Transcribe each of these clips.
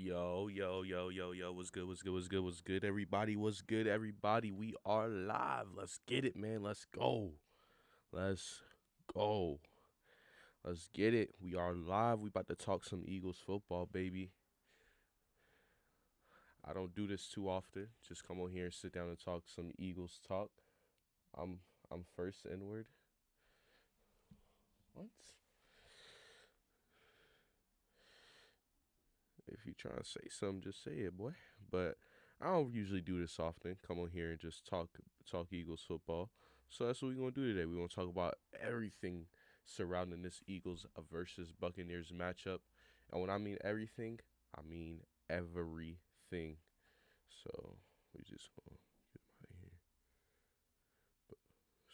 Yo, yo, yo, yo, yo, what's good, what's good, what's good, what's good, everybody, what's good, everybody, we are live, let's get it, man, let's go, let's go, let's get it, we are live, we about to talk some Eagles football, baby. I don't do this too often, just come on here and sit down and talk some Eagles talk. I'm, I'm first inward, what? If you trying to say something, just say it, boy, but I don't usually do this often, come on here and just talk Eagles football. So that's what we're gonna do today. We're gonna talk about everything surrounding this Eagles versus Buccaneers matchup. And when I mean everything, I mean everything. So we just gonna get out of here.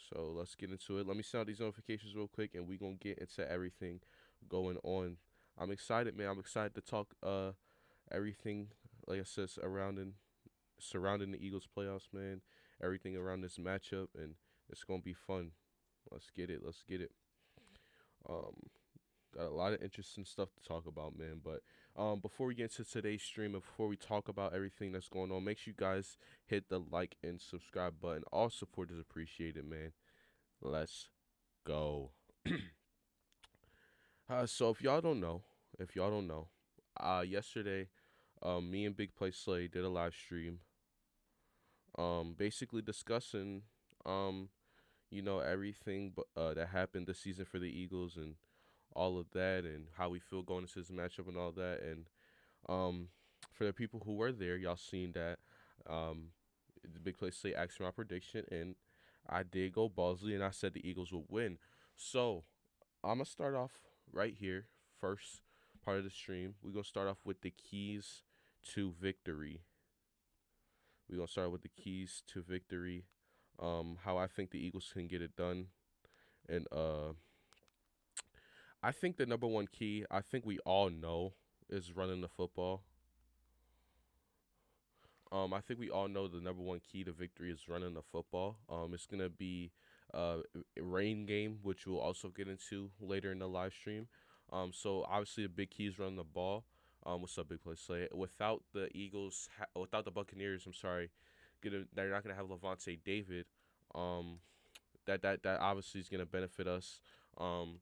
So let's get into it. Let me send out these notifications real quick, and we gonna get into everything going on. I'm excited, man. I'm excited to talk everything, like I said, surrounding the Eagles playoffs, man. Everything around this matchup, and it's gonna be fun. Let's get it. Let's get it. Um, got a lot of interesting stuff to talk about, man. But before we get into today's stream, and before we talk about everything that's going on, make sure you guys hit the like and subscribe button. All support is appreciated, man. Let's go. So if y'all don't know, yesterday, me and Big Play Slay did a live stream, basically discussing, um, everything that happened this season for the Eagles and all of that, and how we feel going into this matchup and all that. And um, for the people who were there, y'all seen that um, the Big Play Slay asked for my prediction, and I did go ballsy, and I said the Eagles would win. So I'm gonna start off right here, first part of the stream. We're gonna start off with the keys to victory. We're gonna start with the keys to victory. How I think the Eagles can get it done. And I think the number one key, I think we all know, is running the football. I think we all know the number one key to victory is running the football. It's gonna be a rain game, which we'll also get into later in the live stream. So obviously the big key is running the ball. What's up, Big Play Slay? Without the Buccaneers, I'm sorry, they're not gonna have Levante David. Um, that obviously is gonna benefit us. Um,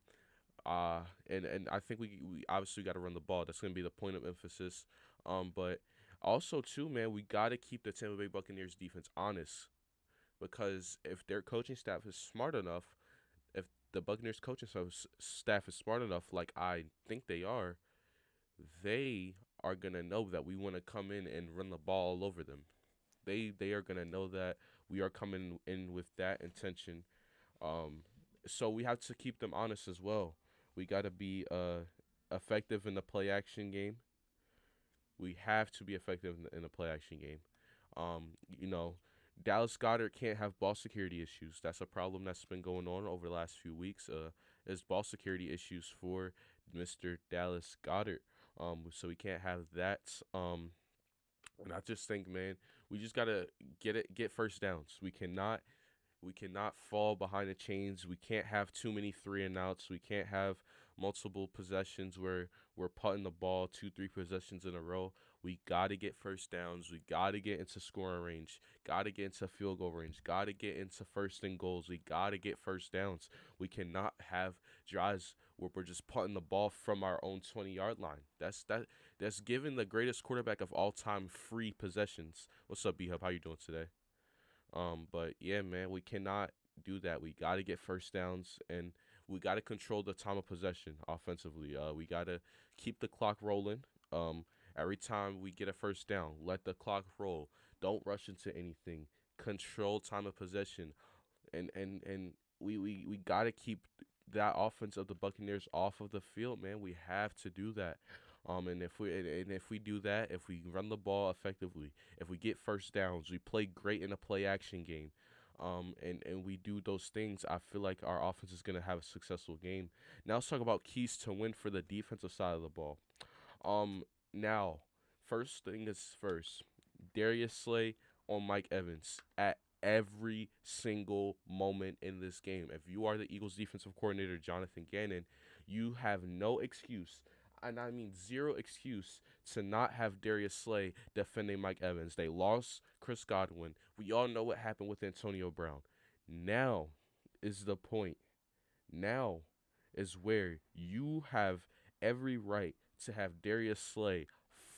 and I think we obviously got to run the ball. That's gonna be the point of emphasis. But also too, man, we got to keep the Tampa Bay Buccaneers defense honest, because if their coaching staff is smart enough, if the Buccaneers coaching staff is smart enough, like I think they are gonna know that we want to come in and run the ball all over them. They are gonna know that we are coming in with that intention. Um, so we have to keep them honest as well. We got to be effective in the play action game. We have to be effective in the play action game. Um, you know, Dallas Goddard can't have ball security issues. That's a problem that's been going on over the last few weeks. Is ball security issues for Mr. Dallas Goddard. So we can't have that. And I just think, man, we just gotta get first downs. We cannot fall behind the chains. We can't have too many three and outs. We can't have multiple possessions where we're putting the ball 2, 3 possessions in a row. We got to get first downs. We got to get into scoring range. Got to get into field goal range. Got to get into first and goals. We got to get first downs. We cannot have drives where we're just putting the ball from our own 20-yard line. That's giving the greatest quarterback of all time free possessions. What's up, B Hub? How you doing today? But yeah, man, we cannot do that. We got to get first downs, and we got to control the time of possession offensively. We got to keep the clock rolling. Every time we get a first down, let the clock roll. Don't rush into anything. Control time of possession, and we got to keep that offense of the Buccaneers off of the field, man. We have to do that. And if we do that, if we run the ball effectively, if we get first downs, we play great in a play action game, and we do those things, I feel like our offense is gonna have a successful game. Now let's talk about keys to win for the defensive side of the ball. Now, first thing is first. Darius Slay on Mike Evans at every single moment in this game. If you are the Eagles defensive coordinator, Jonathan Gannon, you have no excuse. and I mean zero excuse to not have Darius Slay defending Mike Evans. They lost Chris Godwin. We all know what happened with Antonio Brown. Now is the point. Now is where you have every right to have Darius Slay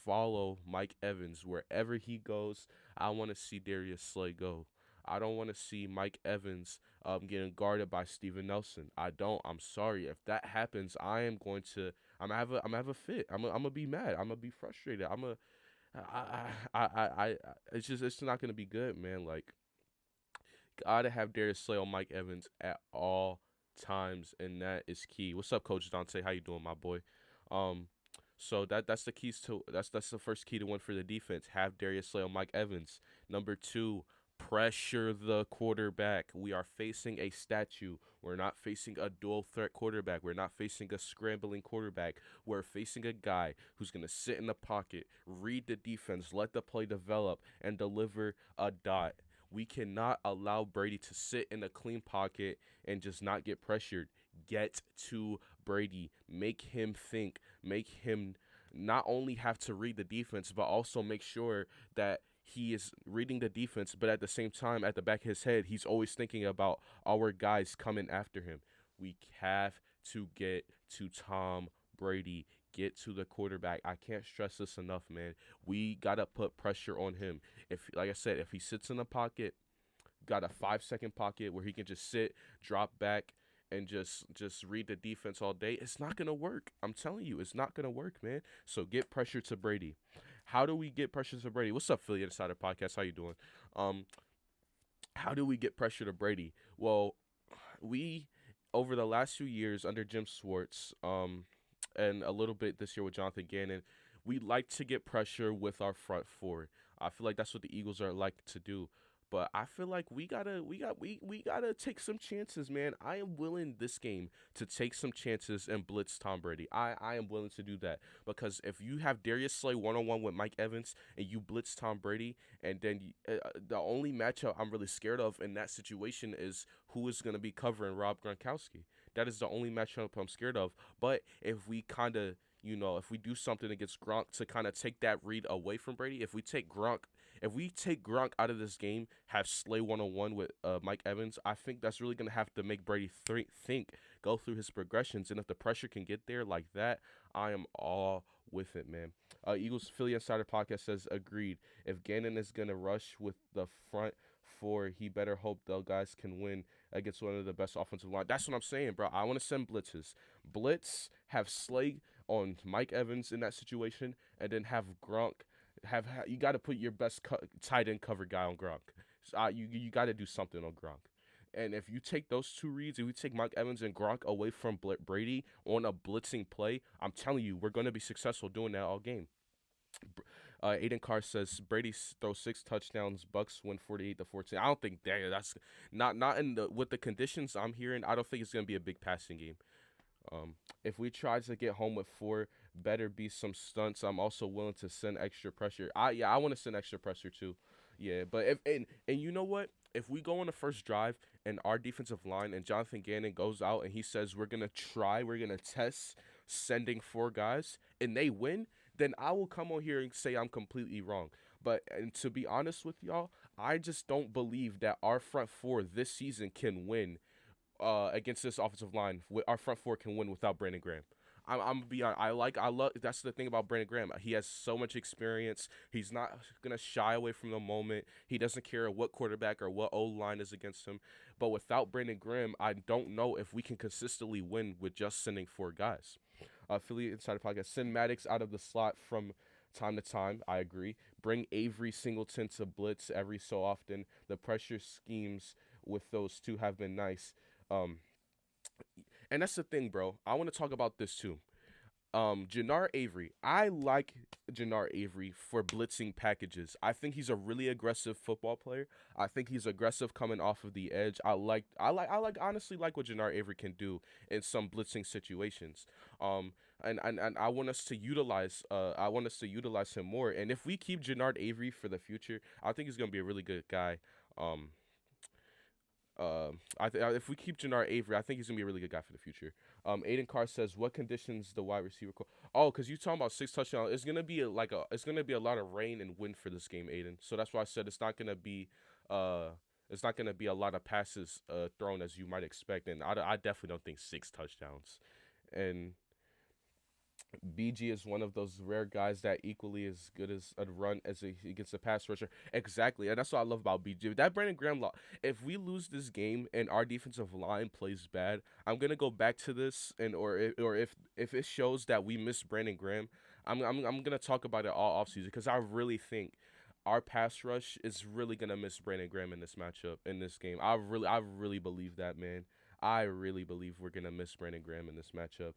follow Mike Evans wherever he goes. I want to see Darius Slay go. I don't want to see Mike Evans getting guarded by Steven Nelson. I don't. I'm sorry. If that happens, I am going to. I'm gonna have a fit. I'm gonna be mad. I'm gonna be frustrated. I it's not gonna be good, man. Like, gotta have Darius Slay on Mike Evans at all times, and that is key. What's up, Coach Dante? How you doing, my boy? Um, so that's the keys to that's the first key to win for the defense. Have Darius Slay on Mike Evans. Number two, pressure the quarterback. We are facing a statue. We're not facing a dual threat quarterback. We're not facing a scrambling quarterback. We're facing a guy who's gonna sit in the pocket, read the defense, let the play develop, and deliver a dot. We cannot allow Brady to sit in a clean pocket and just not get pressured. Get to Brady. Make him think. Make him not only have to read the defense, but also make sure that he is reading the defense, but at the same time, at the back of his head, he's always thinking about our guys coming after him. We have to get to Tom Brady. Get to the quarterback. I can't stress this enough, man. We gotta put pressure on him. If, like I said, if he sits in the pocket, got a 5 second pocket where he can just sit, drop back, and just read the defense all day, it's not gonna work. I'm telling you, it's not gonna work, man. So get pressure to Brady. How do we get pressure to Brady? What's up, Philly Insider Podcast? How you doing? Um, how do we get pressure to Brady? Well, we over the last few years under Jim Schwartz, and a little bit this year with Jonathan Gannon, we like to get pressure with our front four. I feel like that's what the Eagles are like to do. But I feel like we gotta take some chances, man. I am willing this game to take some chances and blitz Tom Brady. I am willing to do that because if you have Darius Slay 1-on-1 with Mike Evans and you blitz Tom Brady, and then the only matchup I'm really scared of in that situation is who is gonna be covering Rob Gronkowski. That is the only matchup I'm scared of. But if we kind of, if we do something against Gronk to kind of take that read away from Brady, if we take Gronk out of this game, have Slay 1-on-1 with Mike Evans, I think that's really going to have to make Brady think, go through his progressions. And if the pressure can get there like that, I am all with it, man. Eagles Philly Insider Podcast says, agreed. If Gannon is going to rush with the front four, he better hope the guys can win against one of the best offensive line. That's what I'm saying, bro. I want to send blitzes. Blitz, have Slay on Mike Evans in that situation, and then have Gronk. You got to put your best tight end cover guy on Gronk. So, you got to do something on Gronk. And if you take those two reads, if you take Mike Evans and Gronk away from Brady on a blitzing play, I'm telling you, we're going to be successful doing that all game. Aiden Carr says Brady throws 6 touchdowns. Bucks win 48-14. I don't think that's not in the with the conditions I'm hearing. I don't think it's gonna be a big passing game. If we try to get home with 4, better be some stunts. I'm also willing to send extra pressure. I want to send extra pressure too. Yeah, but if and you know what? If we go on the first drive and our defensive line and Jonathan Gannon goes out and he says we're gonna test sending 4 guys and they win, then I will come on here and say I'm completely wrong. But and to be honest with y'all, I just don't believe that our front four this season can win against this offensive line. Our front four can win without Brandon Graham. I'm gonna be honest. I love. That's the thing about Brandon Graham. He has so much experience. He's not gonna shy away from the moment. He doesn't care what quarterback or what O line is against him. But without Brandon Graham, I don't know if we can consistently win with just sending 4 guys. Philly Insider Podcast. Send Maddox out of the slot from time to time. I agree. Bring Avery Singleton to blitz every so often. The pressure schemes with those two have been nice. And that's the thing, bro. I want to talk about this too. Jannard Avery. I like Jannard Avery for blitzing packages. I think he's a really aggressive football player. I think he's aggressive coming off of the edge. I honestly like what Jannard Avery can do in some blitzing situations. And I want us to utilize him more. And if we keep Jannard Avery for the future, I think he's gonna be a really good guy. If we keep Jannard Avery, I think he's gonna be a really good guy for the future. Aiden Carr says, "What conditions the wide receiver?" Oh, because you talking about 6 touchdowns. It's gonna be a lot of rain and wind for this game, Aiden. So that's why I said uh it's not gonna be a lot of passes thrown as you might expect, and I definitely don't think 6 touchdowns. And BG is one of those rare guys that equally as good as a run as he gets a pass rusher. Exactly, and that's what I love about BG. That Brandon Graham law. If we lose this game and our defensive line plays bad, I'm gonna go back to this, and or if it shows that we miss Brandon Graham, I'm gonna talk about it all offseason because I really think our pass rush is really gonna miss Brandon Graham in this matchup in this game. I really believe that, man. I really believe we're gonna miss Brandon Graham in this matchup.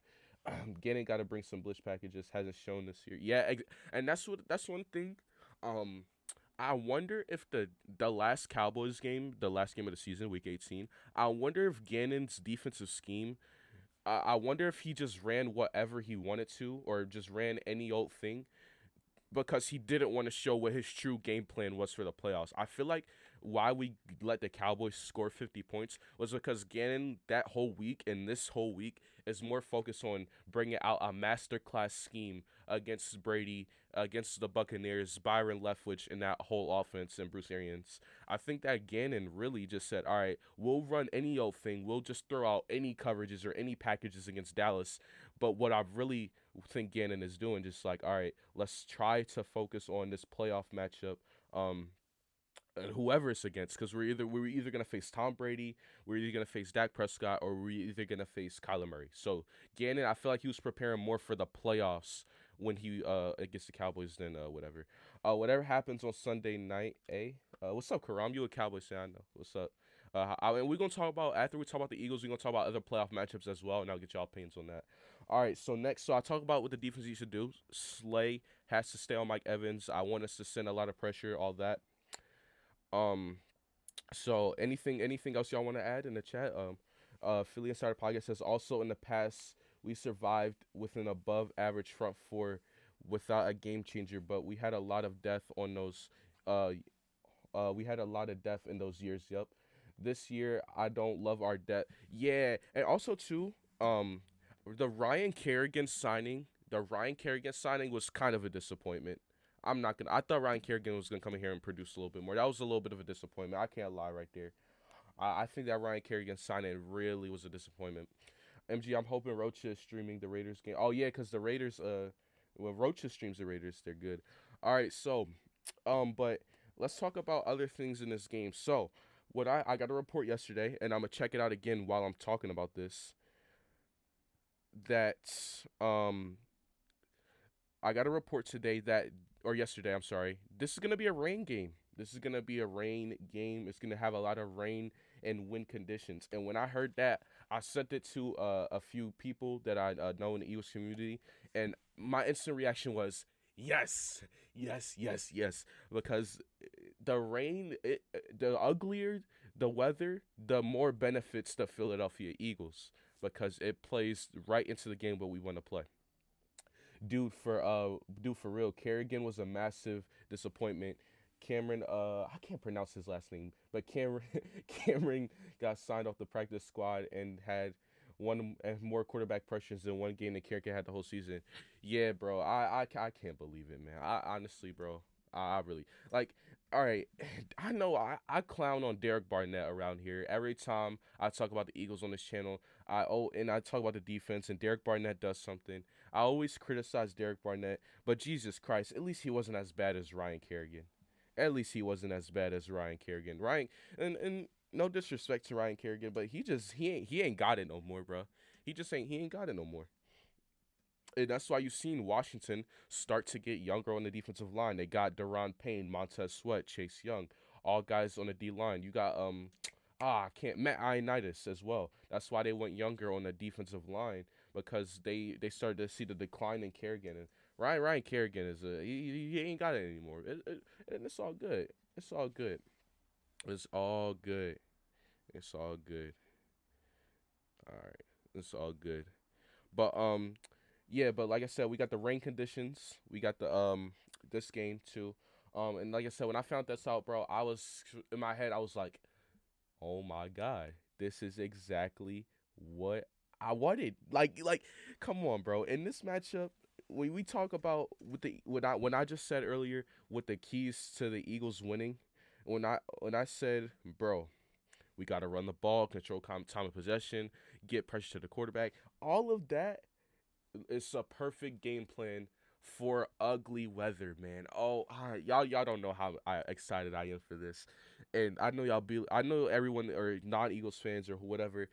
Gannon got to bring some blitz packages. Hasn't shown this year. Yeah, and that's one thing. Um, I wonder if the last Cowboys game, the last game of the season, Week 18. I wonder if Gannon's defensive scheme. I wonder if he just ran whatever he wanted to, or just ran any old thing, because he didn't want to show what his true game plan was for the playoffs. I feel like why we let the Cowboys score 50 points was because Gannon that whole week and this whole week is more focused on bringing out a masterclass scheme against Brady, against the Buccaneers, Byron Leftwich, and that whole offense, and Bruce Arians. I think that Gannon really just said, all right, we'll run any old thing. We'll just throw out any coverages or any packages against Dallas. But what I've really think Gannon is doing, just like, all right, let's try to focus on this playoff matchup. And whoever it's against, because we're either gonna face Tom Brady, we're either gonna face Dak Prescott, or we're either gonna face Kyler Murray. So Gannon, I feel like he was preparing more for the playoffs when he against the Cowboys than whatever. Whatever happens on Sunday night, what's up, Karam? You a Cowboys fan? I know. What's up? And we're gonna talk about after we talk about the Eagles, we're gonna talk about other playoff matchups as well, and I'll get y'all opinions on that. All right, so next, so I talk about what the defense needs to do. Slay has to stay on Mike Evans. I want us to send a lot of pressure, all that. Um, so anything else y'all want to add in the chat? Philly Insider Podcast says also in the past we survived with an above average front four without a game changer, but we had a lot of death on those. Uh, we had a lot of death in those years. Yep. This year I don't love our death. Yeah, and also too, the Ryan Kerrigan signing. The Ryan Kerrigan signing was kind of a disappointment. I'm not gonna. I thought Ryan Kerrigan was gonna come in here and produce a little bit more. That was a little bit of a disappointment. I can't lie right there. I think that Ryan Kerrigan signing really was a disappointment. MG, I'm hoping Rocha is streaming the Raiders game. Oh yeah, because the Raiders. When Rocha streams the Raiders, they're good. All right, so, but let's talk about other things in this game. So, what I got a report yesterday, and I'm gonna check it out again while I'm talking about this. That I got a report today that, or yesterday, I'm sorry. This is gonna be a rain game. This is gonna be a rain game. It's gonna have a lot of rain and wind conditions. And when I heard that, I sent it to a few people that I know in the Eagles community, and my instant reaction was yes, yes, yes, yes, because the rain, the uglier the weather, the more benefits the Philadelphia Eagles because it plays right into the game what we want to play. Dude for real, Kerrigan was a massive disappointment. Cameron, I can't pronounce his last name, but Cameron Cameron got signed off the practice squad and had one and more quarterback pressures than one game that Kerrigan had the whole season. Yeah, bro, I can't believe it, man. I honestly, bro, I really like. All right, I know I clown on Derek Barnett around here every time I talk about the Eagles on this channel. I talk about the defense, and Derek Barnett does something. I always criticize Derek Barnett, but Jesus Christ, at least he wasn't as bad as Ryan Kerrigan. At least he wasn't as bad as Ryan Kerrigan. And no disrespect to Ryan Kerrigan, but he ain't got it no more, bro. He ain't got it no more. And that's why you've seen Washington start to get younger on the defensive line. They got Deron Payne, Montez Sweat, Chase Young, all guys on the D line. You got I can't Matt Ioannidis as well. That's why they went younger on the defensive line because they started to see the decline in Kerrigan. And Ryan Kerrigan is he ain't got it anymore. And it's all good. It's all good. It's all good. It's all good. All right. It's all good. But yeah, but like I said, we got the rain conditions. We got the this game too. And like I said, when I found this out, bro, I was in my head, I was like, Oh my God, this is exactly what I wanted. Come on, bro. In this matchup, when we talk about with the when I just said earlier with the keys to the Eagles winning, when I said, bro, we got to run the ball, control time of possession, get pressure to the quarterback. All of that is a perfect game plan for ugly weather, man. Oh, y'all don't know how excited I am for this, and I know y'all be. I know everyone or non-Eagles fans or whatever.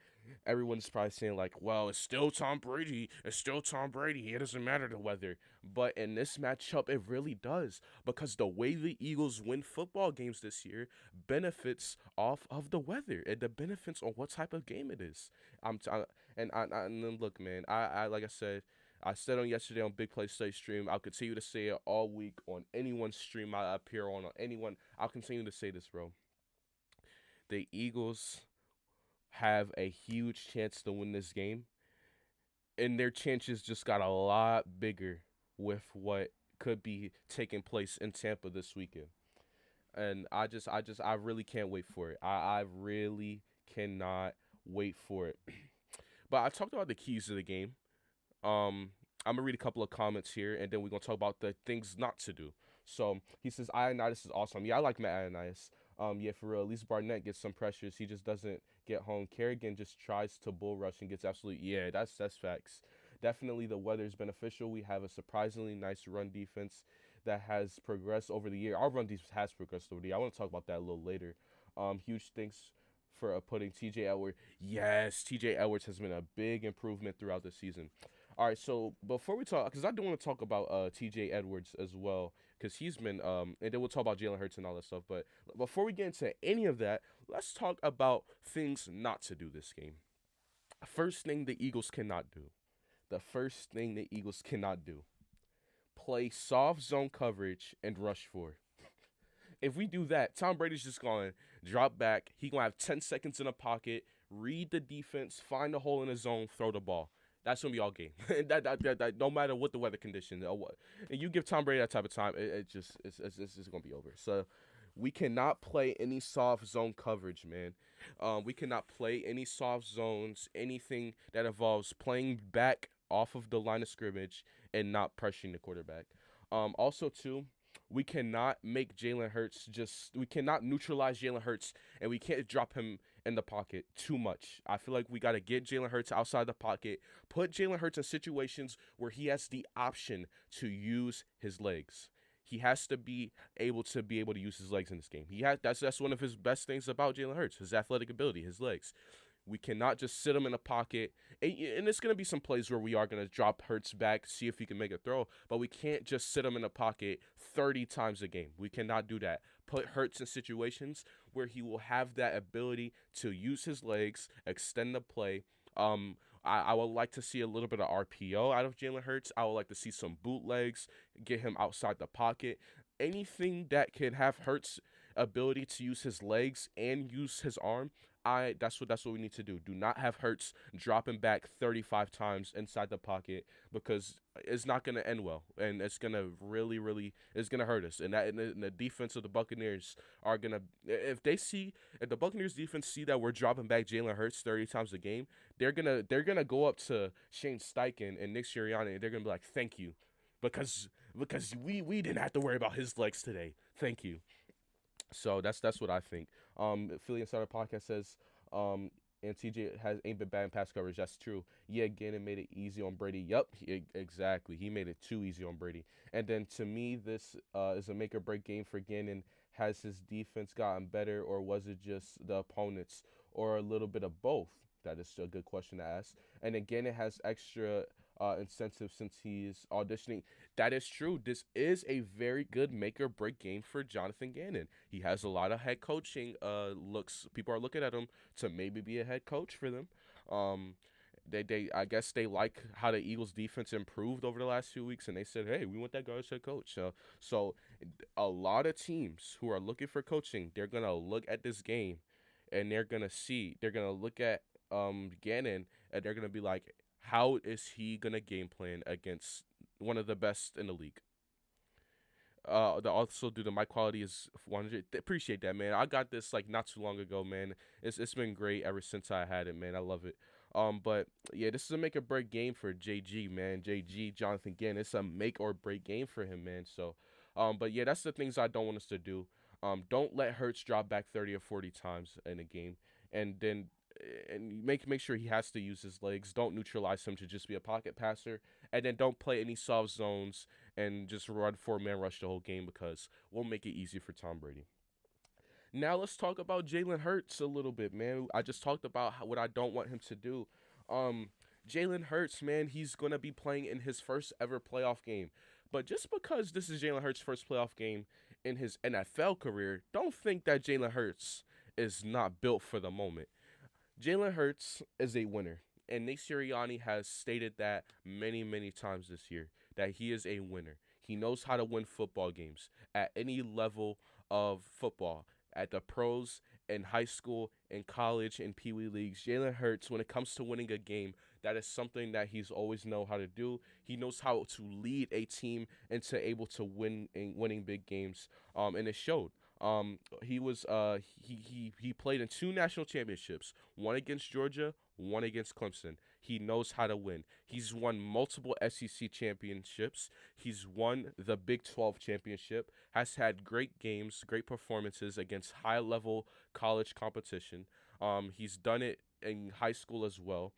Everyone's probably saying like, "Well, it's still Tom Brady. It's still Tom Brady. It doesn't matter the weather." But in this matchup, it really does because the way the Eagles win football games this year benefits off of the weather and the benefits on what type of game it is. I'm t- I, and then look, man. I like I said on yesterday on Big Play Stay Stream. I'll continue to say it all week on anyone's stream I appear on anyone. I'll continue to say this, bro. The Eagles have a huge chance to win this game, and their chances just got a lot bigger with what could be taking place in Tampa this weekend. And I really can't wait for it. I really cannot wait for it. But I talked about the keys to the game. I'm gonna read a couple of comments here, and then we're gonna talk about the things not to do. So he says, Ionitis is awesome. Yeah, I like Matt Ionitis. Yeah, for real. At least Barnett gets some pressures. He just doesn't get home. Kerrigan just tries to bull rush and gets absolutely. Yeah, that's facts. Definitely, the weather is beneficial. We have a surprisingly nice run defense that has progressed over the year. Our run defense has progressed over the year. I want to talk about that a little later. Huge thanks for putting T.J. Edwards. Yes, T.J. Edwards has been a big improvement throughout the season. All right, so before we talk, because I do want to talk about T.J. Edwards as well, because he's been, and then we'll talk about Jalen Hurts and all that stuff. But before we get into any of that, let's talk about things not to do this game. First thing the Eagles cannot do. The first thing the Eagles cannot do: play soft zone coverage and rush for. If we do that, Tom Brady's just going to drop back. He going to have 10 seconds in a pocket, read the defense, find a hole in the zone, throw the ball. That's going to be all game. that, no matter what the weather condition or what. And you give Tom Brady that type of time, it's just going to be over. So we cannot play any soft zone coverage, man. We cannot play any soft zones, anything that involves playing back off of the line of scrimmage and not pressuring the quarterback. Also, too, we cannot make Jalen Hurts we cannot neutralize Jalen Hurts, and we can't drop him in the pocket too much. I feel like we got to get Jalen Hurts outside the pocket, put Jalen Hurts in situations where he has the option to use his legs. He has to be able to use his legs in this game. That's one of his best things about Jalen Hurts, his athletic ability, his legs. We cannot just sit him in a pocket. And it's going to be some plays where we are going to drop Hurts back, see if he can make a throw. But we can't just sit him in a pocket 30 times a game. We cannot do that. Put Hurts in situations where he will have that ability to use his legs, extend the play. I would like to see a little bit of RPO out of Jalen Hurts. I would like to see some bootlegs, get him outside the pocket. Anything that can have Hurts' ability to use his legs and use his arm, that's what we need to do. Do not have Hurts dropping back 35 times inside the pocket because it's not going to end well, and it's going to really it's going to hurt us. And the defense of the Buccaneers are going to if the Buccaneers defense see that we're dropping back Jalen Hurts 30 times a game, they're going to go up to Shane Steichen and Nick Sirianni and they're going to be like, "Thank you." Because we didn't have to worry about his legs today. Thank you. So that's what I think. Philly Insider Podcast says, and TJ ain't been bad in pass coverage. That's true. Yeah, Gannon made it easy on Brady. Yep, exactly. He made it too easy on Brady. And then to me, this is a make or break game for Gannon. Has his defense gotten better, or was it just the opponents, or a little bit of both? That is a good question to ask. And then Gannon has extra incentive since he's auditioning. That is true. This is a very good make or break game for Jonathan Gannon. He has a lot of head coaching looks. People are looking at him to maybe be a head coach for them. I guess they like how the Eagles defense improved over the last few weeks, and they said, "Hey, we want that guy as head coach." So a lot of teams who are looking for coaching, they're gonna look at this game, and they're gonna look at Gannon, and they're gonna be like, how is he gonna game plan against one of the best in the league? Also due to my quality is 100. Appreciate that, man. I got this like not too long ago, man. It's been great ever since I had it, man. I love it. But yeah, this is a make or break game for JG, man. JG Jonathan Gann. It's a make or break game for him, man. So, but yeah, that's the things I don't want us to do. Don't let Hurts drop back 30 or 40 times in a game, and then and make sure he has to use his legs. Don't neutralize him to just be a pocket passer, and then don't play any soft zones and just run 4-man rush the whole game because we'll make it easy for Tom Brady. Now let's talk about Jalen Hurts a little bit, man. I just talked about what I don't want him to do. Um, Jalen Hurts, man, he's gonna be playing in his first ever playoff game. But just because this is Jalen Hurts' first playoff game in his NFL career, don't think that Jalen Hurts is not built for the moment. Jalen Hurts is a winner, and Nick Sirianni has stated that many, many times this year that he is a winner. He knows how to win football games at any level of football, at the pros, in high school, in college, in Pee Wee leagues. Jalen Hurts, when it comes to winning a game, that is something that he's always know how to do. He knows how to lead a team into able to win in winning big games. And it showed. He played in two national championships, one against Georgia, one against Clemson. He knows how to win. He's won multiple SEC championships. He's won the Big 12 championship. Has had great games, great performances against high-level college competition. He's done it in high school as well.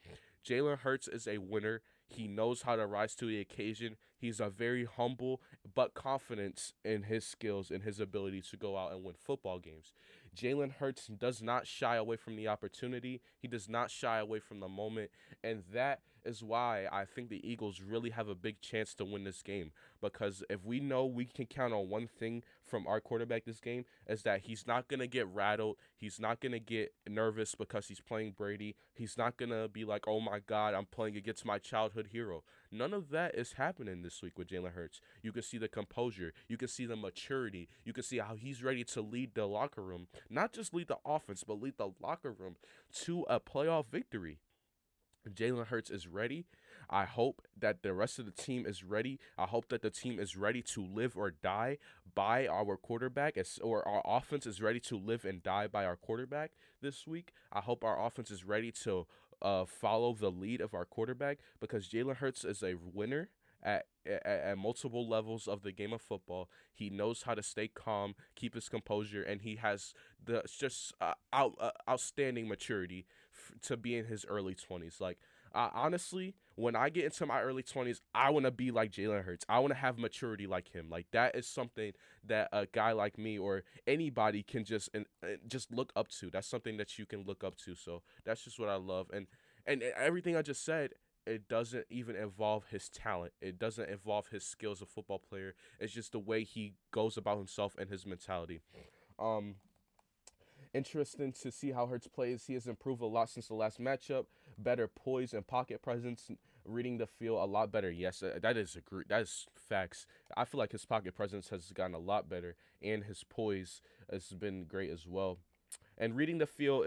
Jalen Hurts is a winner. He knows how to rise to the occasion. He's a very humble but confident in his skills and his ability to go out and win football games. Jalen Hurts does not shy away from the opportunity. He does not shy away from the moment. And that is why I think the Eagles really have a big chance to win this game. Because if we know we can count on one thing from our quarterback this game, is that he's not going to get rattled. He's not going to get nervous because he's playing Brady. He's not going to be like, oh my God, I'm playing against my childhood hero. None of that is happening this week with Jalen Hurts. You can see the composure. You can see the maturity. You can see how he's ready to lead the locker room. Not just lead the offense, but lead the locker room to a playoff victory. Jalen Hurts is ready. I hope that the rest of the team is ready. I hope that the team is ready to live or die by our quarterback, or our offense is ready to live and die by our quarterback this week. I hope our offense is ready to follow the lead of our quarterback because Jalen Hurts is a winner at multiple levels of the game of football. He knows how to stay calm, keep his composure, and he has the just outstanding maturity to be in his early 20s. Like, honestly, when I get into my early 20s, I want to be like Jalen Hurts. I want to have maturity like him. Like, that is something that a guy like me or anybody can just look up to. That's something that you can look up to. So that's just what I love. And everything I just said, it doesn't even involve his talent. It doesn't involve his skills as a football player. It's just the way he goes about himself and his mentality. Um, Interesting to see how Hurts plays. He has improved a lot since the last matchup. Better poise and pocket presence, reading the field a lot better. Yes, that is facts. I feel like his pocket presence has gotten a lot better, and his poise has been great as well. And reading the field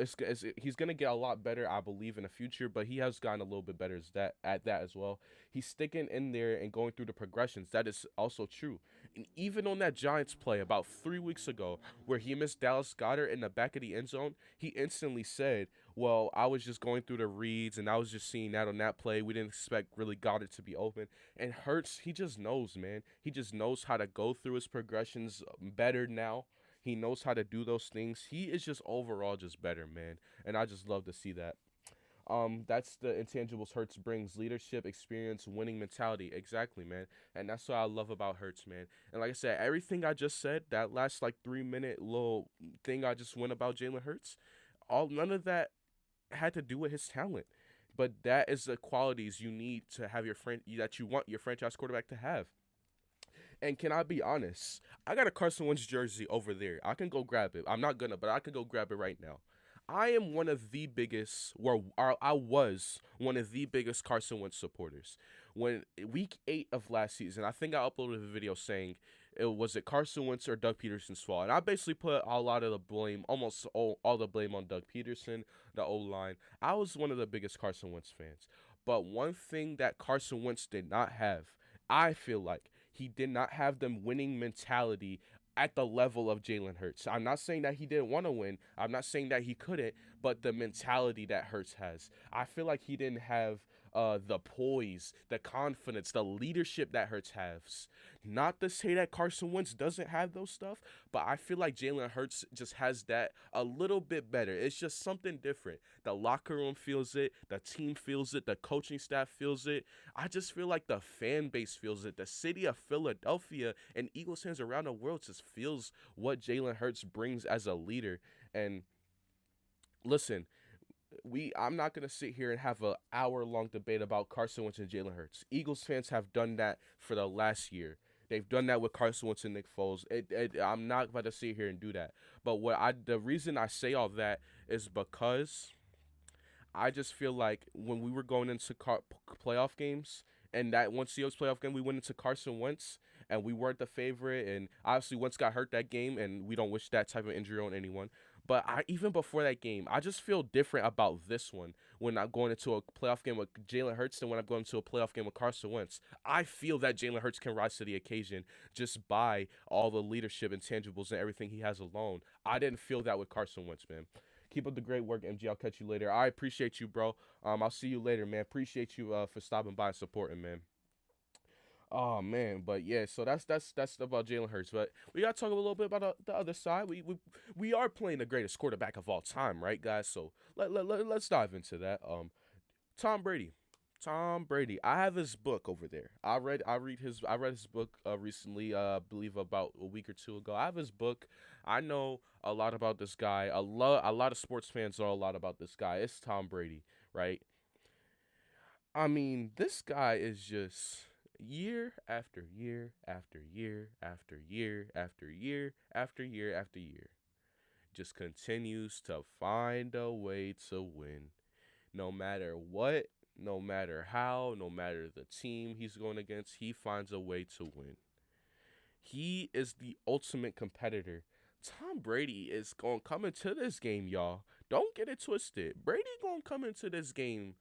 he's gonna get a lot better, I believe, in the future. But he has gotten a little bit better at that as well. He's sticking in there and going through the progressions. That is also true. And even on that Giants play about 3 weeks ago, where he missed Dallas Goedert in the back of the end zone, he instantly said, "Well, I was just going through the reads and I was just seeing that on that play. We didn't expect really Goddard to be open." And Hurts, he just knows, man. He just knows how to go through his progressions better now. He knows how to do those things. He is just overall just better, man. And I just love to see that. That's the intangibles Hurts brings: leadership, experience, winning mentality. Exactly, man. And that's what I love about Hurts, man. And like I said, everything I just said, that last like 3 minute little thing I just went about Jalen Hurts, none of that had to do with his talent. But that is the qualities you need to have that you want your franchise quarterback to have. And can I be honest? I got a Carson Wentz jersey over there. I can go grab it. I'm not gonna, but I can go grab it right now. I am one of the biggest, I was one of the biggest Carson Wentz supporters. When week 8 of last season, I think I uploaded a video saying it Carson Wentz or Doug Peterson's fault. And I basically put a lot of the blame, almost all the blame on Doug Peterson, the O-line. I was one of the biggest Carson Wentz fans. But one thing that Carson Wentz did not have, I feel like, he did not have the winning mentality at the level of Jalen Hurts. I'm not saying that he didn't want to win. I'm not saying that he couldn't, but the mentality that Hurts has. I feel like he didn't have the poise, the confidence, the leadership that Hurts has. Not to say that Carson Wentz doesn't have those stuff, but I feel like Jalen Hurts just has that a little bit better. It's just something different. The locker room feels it, the team feels it, the coaching staff feels it. I just feel like the fan base feels it. The city of Philadelphia and Eagles fans around the world just feels what Jalen Hurts brings as a leader. And listen, I'm not gonna sit here and have an hour-long debate about Carson Wentz and Jalen Hurts. Eagles fans have done that for the last year. They've done that with Carson Wentz and Nick Foles. I'm not about to sit here and do that. But the reason I say all that is because I just feel like when we were going into playoff games, and that one Seahawks playoff game, we went into Carson Wentz, and we weren't the favorite, and obviously Wentz got hurt that game, and we don't wish that type of injury on anyone. But even before that game, I just feel different about this one when I'm going into a playoff game with Jalen Hurts than when I'm going into a playoff game with Carson Wentz. I feel that Jalen Hurts can rise to the occasion just by all the leadership and tangibles and everything he has alone. I didn't feel that with Carson Wentz, man. Keep up the great work, MG. I'll catch you later. I appreciate you, bro. I'll see you later, man. Appreciate you for stopping by and supporting, man. Oh man, but yeah, so that's about Jalen Hurts. But we gotta talk a little bit about the other side. We are playing the greatest quarterback of all time, right, guys? So let's dive into that. Tom Brady. Tom Brady. I have his book over there. I read his book recently, I believe about a week or two ago. I have his book. I know a lot about this guy. A lot of sports fans know a lot about this guy. It's Tom Brady, right? I mean, this guy is just year after year after year after year after year after year after year just continues to find a way to win. No matter what, no matter how, no matter the team he's going against, he finds a way to win. He is the ultimate competitor. Tom Brady is going to come into this game, y'all. Don't get it twisted. Brady going to come into this game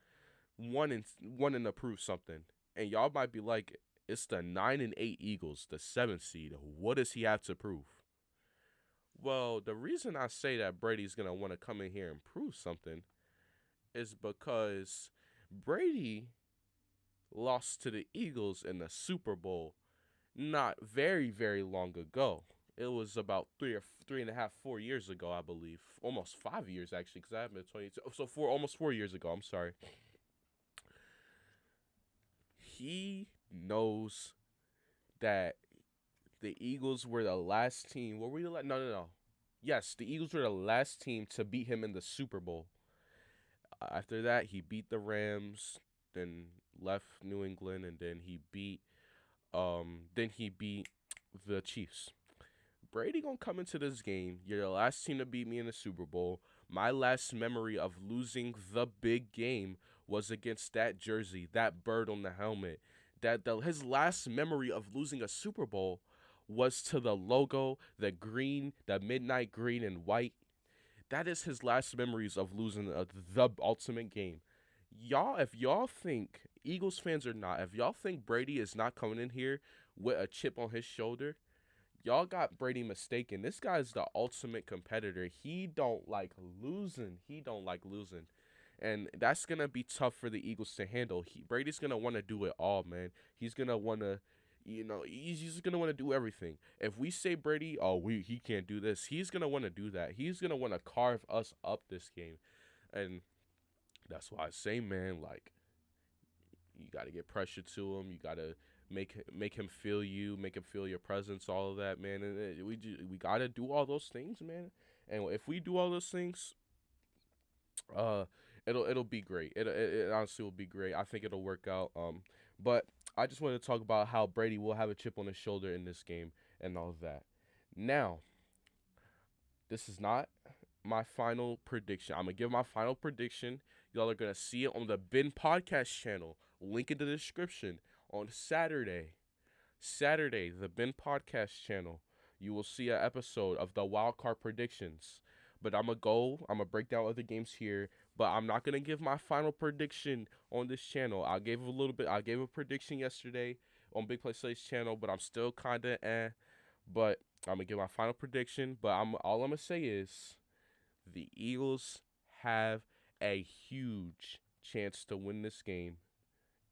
wanting to prove something. And y'all might be like, it's the 9-8 Eagles, the 7th seed. What does he have to prove? Well, the reason I say that Brady's going to want to come in here and prove something is because Brady lost to the Eagles in the Super Bowl not very, very long ago. It was about 3.5, 4 years ago, I believe. Almost 5 years, actually, because I haven't been 22. So almost 4 years ago. I'm sorry. He knows that the Eagles were the last team. Were we the last? No. Yes, the Eagles were the last team to beat him in the Super Bowl. After that, he beat the Rams, then left New England, and then he beat the Chiefs. Brady gonna come into this game. You're the last team to beat me in the Super Bowl. My last memory of losing the big game was against that jersey, that bird on the helmet. His last memory of losing a Super Bowl was to the logo, the green, the midnight green and white. That is his last memories of losing the ultimate game. Y'all, if y'all think, Eagles fans or not, if y'all think Brady is not coming in here with a chip on his shoulder, y'all got Brady mistaken. This guy's the ultimate competitor. He don't like losing. And that's going to be tough for the Eagles to handle. Brady's going to want to do it all, man. He's going to want to, he's just going to want to do everything. If we say Brady, he can't do this, he's going to want to do that. He's going to want to carve us up this game. And that's why I say, man, like, you got to get pressure to him. You got to make him feel you, make him feel your presence, all of that, man. And we got to do all those things, man. And if we do all those things, it'll be great. It honestly will be great. I think it'll work out. But I just wanted to talk about how Brady will have a chip on his shoulder in this game and all of that. Now, this is not my final prediction. I'm gonna give my final prediction. Y'all are gonna see it on the Ben Podcast channel. Link in the description. On Saturday, the Ben Podcast channel, you will see an episode of the Wild Card predictions. But I'm gonna break down other games here, but I'm not gonna give my final prediction on this channel. I gave a prediction yesterday on Big Play Slays channel, but I'm still kind of But I'm gonna give my final prediction. But all I'm gonna say is the Eagles have a huge chance to win this game,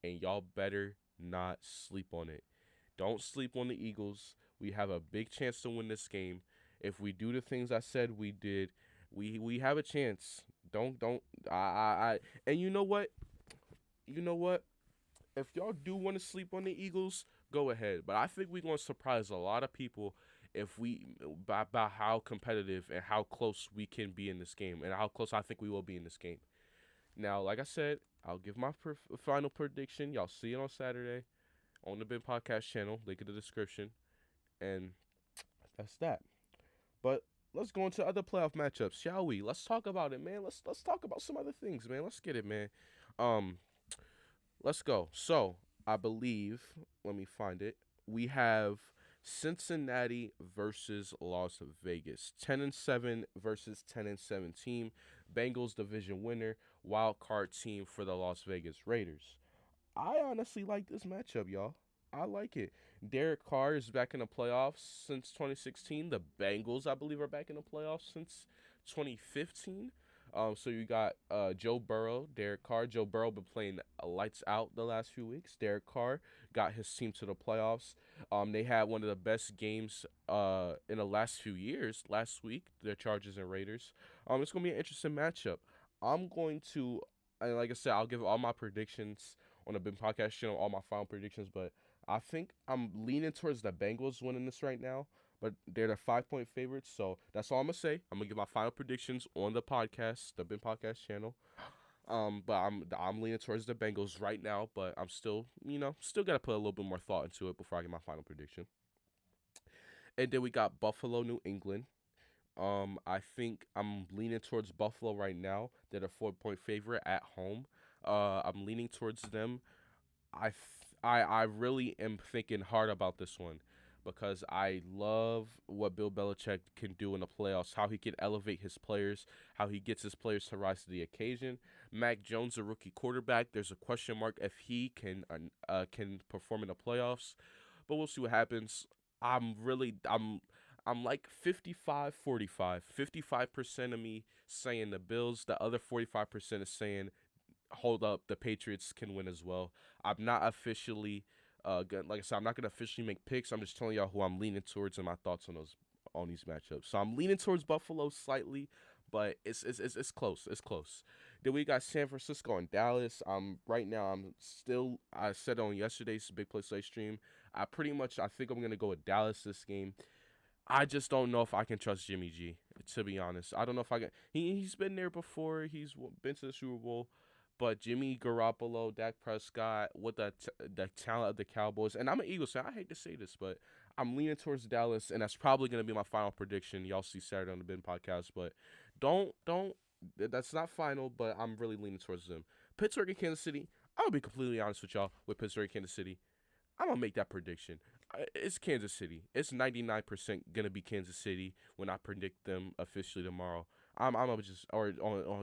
and y'all better not sleep on it. Don't sleep on the Eagles. We have a big chance to win this game. If we do the things I said we did, we have a chance. Don't I and you know what? You know what? If y'all do want to sleep on the Eagles, go ahead. But I think we're gonna surprise a lot of people if we by how competitive and how close we can be in this game, and how close I think we will be in this game. Now, like I said, I'll give my final prediction. Y'all see it on Saturday on the Bin Podcast channel. Link in the description, and that's that. But let's go into other playoff matchups, shall we? Let's talk about it, man. Let's talk about some other things, man. Let's get it, man. Um, let's go. So I believe, let me find it. We have Cincinnati versus Las Vegas. 10-7 versus 10-17. Bengals division winner, wild card team for the Las Vegas Raiders. I honestly like this matchup, y'all. I like it. Derek Carr is back in the playoffs since 2016. The Bengals, I believe, are back in the playoffs since 2015. So you got Joe Burrow, Derek Carr. Joe Burrow been playing lights out the last few weeks. Derek Carr got his team to the playoffs. They had one of the best games in the last few years last week. The Chargers and Raiders. It's gonna be an interesting matchup. I'm going to, and like I said, I'll give all my predictions on the Big Podcast channel, all my final predictions, but I think I'm leaning towards the Bengals winning this right now, but they're the 5-point favorites, so that's all I'm gonna say. I'm gonna give my final predictions on the podcast, the Bin Podcast channel. But I'm leaning towards the Bengals right now, but I'm still, still gotta put a little bit more thought into it before I get my final prediction. And then we got Buffalo, New England. I think I'm leaning towards Buffalo right now. They're the 4-point favorite at home. I'm leaning towards them. I really am thinking hard about this one because I love what Bill Belichick can do in the playoffs, how he can elevate his players, how he gets his players to rise to the occasion. Mac Jones, a rookie quarterback, there's a question mark if he can perform in the playoffs, but we'll see what happens. I'm like 55-45. 55% of me saying the Bills, the other 45% is saying hold up, the Patriots can win as well. I'm not officially, like I said, I'm not gonna officially make picks. I'm just telling y'all who I'm leaning towards and my thoughts on these matchups. So I'm leaning towards Buffalo slightly, but it's close. It's close. Then we got San Francisco and Dallas. Right now I said on yesterday's Big Play Slay stream. I think I'm gonna go with Dallas this game. I just don't know if I can trust Jimmy G. To be honest, I don't know if I can. He's been there before. He's been to the Super Bowl. But Jimmy Garoppolo, Dak Prescott, with the talent of the Cowboys, and I'm an Eagles fan. I hate to say this, but I'm leaning towards Dallas, and that's probably going to be my final prediction. Y'all see Saturday on the Bin Podcast, but don't. That's not final, but I'm really leaning towards them. Pittsburgh and Kansas City. I'll be completely honest with y'all. With Pittsburgh and Kansas City, I'm gonna make that prediction. It's Kansas City. It's 99% gonna be Kansas City when I predict them officially tomorrow. I'm gonna just or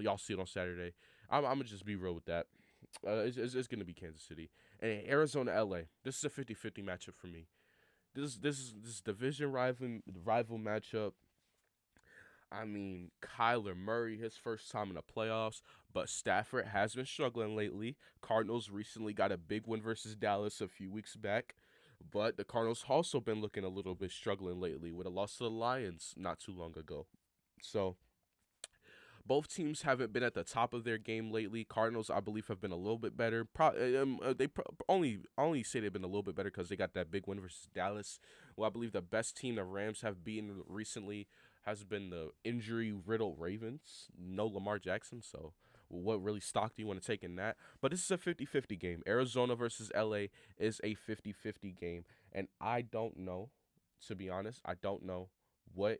y'all see it on Saturday. I'm gonna just be real with that. It's gonna be Kansas City and Arizona, LA. This is a 50-50 matchup for me. This division rival matchup. I mean, Kyler Murray, his first time in the playoffs, but Stafford has been struggling lately. Cardinals recently got a big win versus Dallas a few weeks back, but the Cardinals also been looking a little bit struggling lately with a loss to the Lions not too long ago. So both teams haven't been at the top of their game lately. Cardinals, I believe, have been a little bit better. Only say they've been a little bit better because they got that big win versus Dallas. Well, I believe the best team the Rams have beaten recently has been the injury-riddled Ravens. No Lamar Jackson, so what really stock do you want to take in that? But this is a 50-50 game. Arizona versus LA is a 50-50 game, and I don't know, to be honest, I don't know what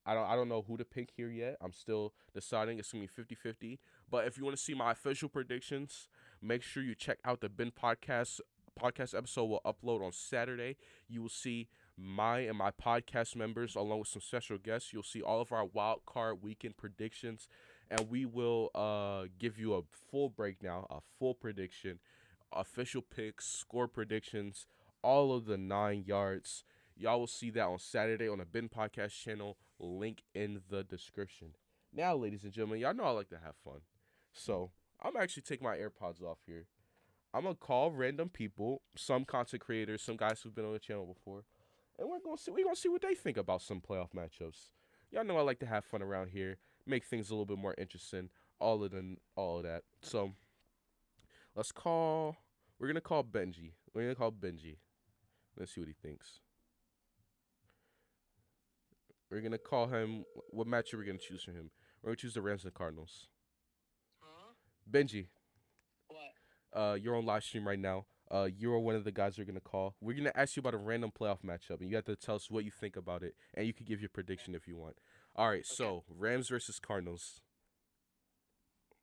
I don't know who to pick here yet. I'm still deciding. It's going to be 50-50. But if you want to see my official predictions, make sure you check out the Ben podcast. Podcast episode will upload on Saturday. You will see my podcast members along with some special guests. You'll see all of our wild card weekend predictions, and we will give you a full breakdown, a full prediction official picks, score predictions, all of the 9 yards. Y'all will see that on Saturday on the Ben Podcast channel. Link in the description. Now, ladies and gentlemen, y'all know I like to have fun. So I'm actually taking my AirPods off here. I'm gonna call random people, some content creators, some guys who've been on the channel before, and we're gonna see what they think about some playoff matchups. Y'all know I like to have fun around here, make things a little bit more interesting, all of that. So let's call. We're gonna call Benji. We're gonna call Benji. Let's see what he thinks. We're gonna call him. What match are we gonna choose for him? We're gonna choose the Rams and Cardinals. Huh? Benji, What? you're on live stream right now. You're one of the guys we're gonna call. We're gonna ask you about a random playoff matchup, and you have to tell us what you think about it, and you can give your prediction if you want. All right, Okay. so Rams versus Cardinals.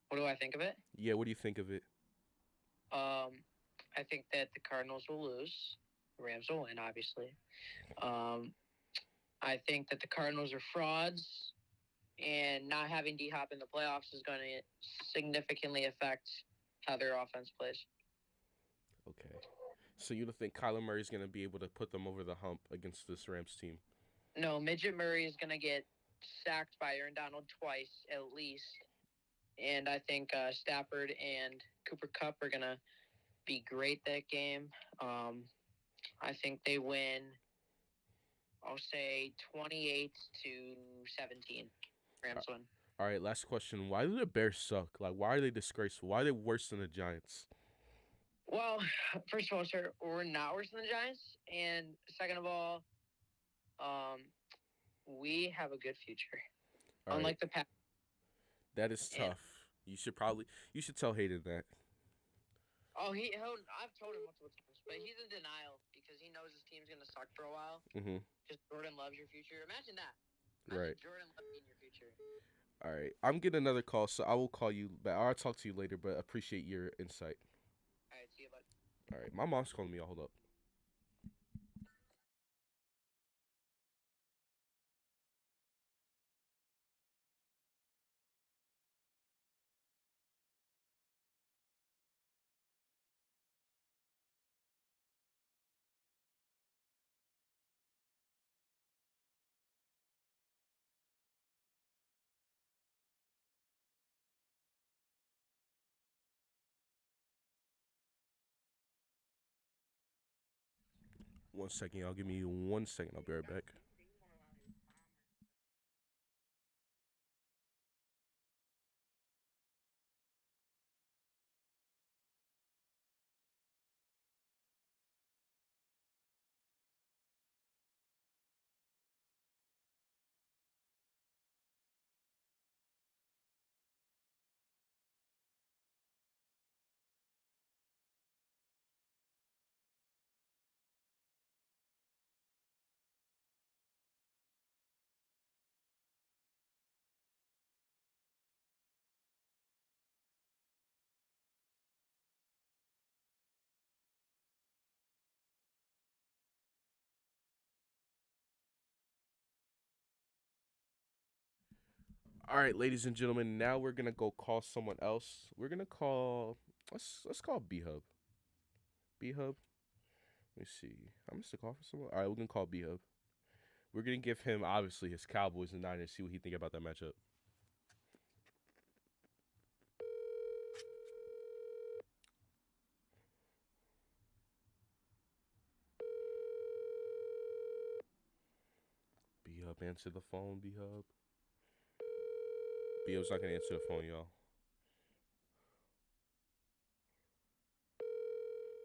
What do I think of it? Yeah, what do you think of it? I think that the Cardinals will lose. The Rams will win, obviously. I think that the Cardinals are frauds, and not having D Hop in the playoffs is going to significantly affect how their offense plays. Okay. So you don't think Kyler Murray's gonna be able to put them over the hump against this Rams team? No, Midget Murray is going to get sacked by Aaron Donald twice at least. And I think Stafford and Cooper Kupp are going to be great that game. I think they win, I'll say 28-17. Rams win. All right, last question. Why do the Bears suck? Like, why are they disgraceful? Why are they worse than the Giants? Well, first of all, sir, we're not worse than the Giants. And second of all, we have a good future. All right, Unlike the past. that is And tough. You should tell Hayden that. I've told him multiple times, but he's in denial because he knows his team's gonna suck for a while. Mhm. Just Jordan loves your future. Imagine that. Right. Jordan loving your future. All right. I'm getting another call, so I will call you back. I'll talk to you later, but appreciate your insight. All right, see you, bud. All right. My mom's calling me. I'll hold up. One second, y'all. Give me 1 second. I'll be right back. All right, ladies and gentlemen. Now we're gonna go call someone else. We're gonna call. Let's call B Hub. B Hub. Let me see. I missed a call for someone. All right, we're gonna call B Hub. We're gonna give him obviously his Cowboys and Niners. See what he think about that matchup. B Hub, answer the phone. B Hub. B Hub's not gonna answer the phone, y'all.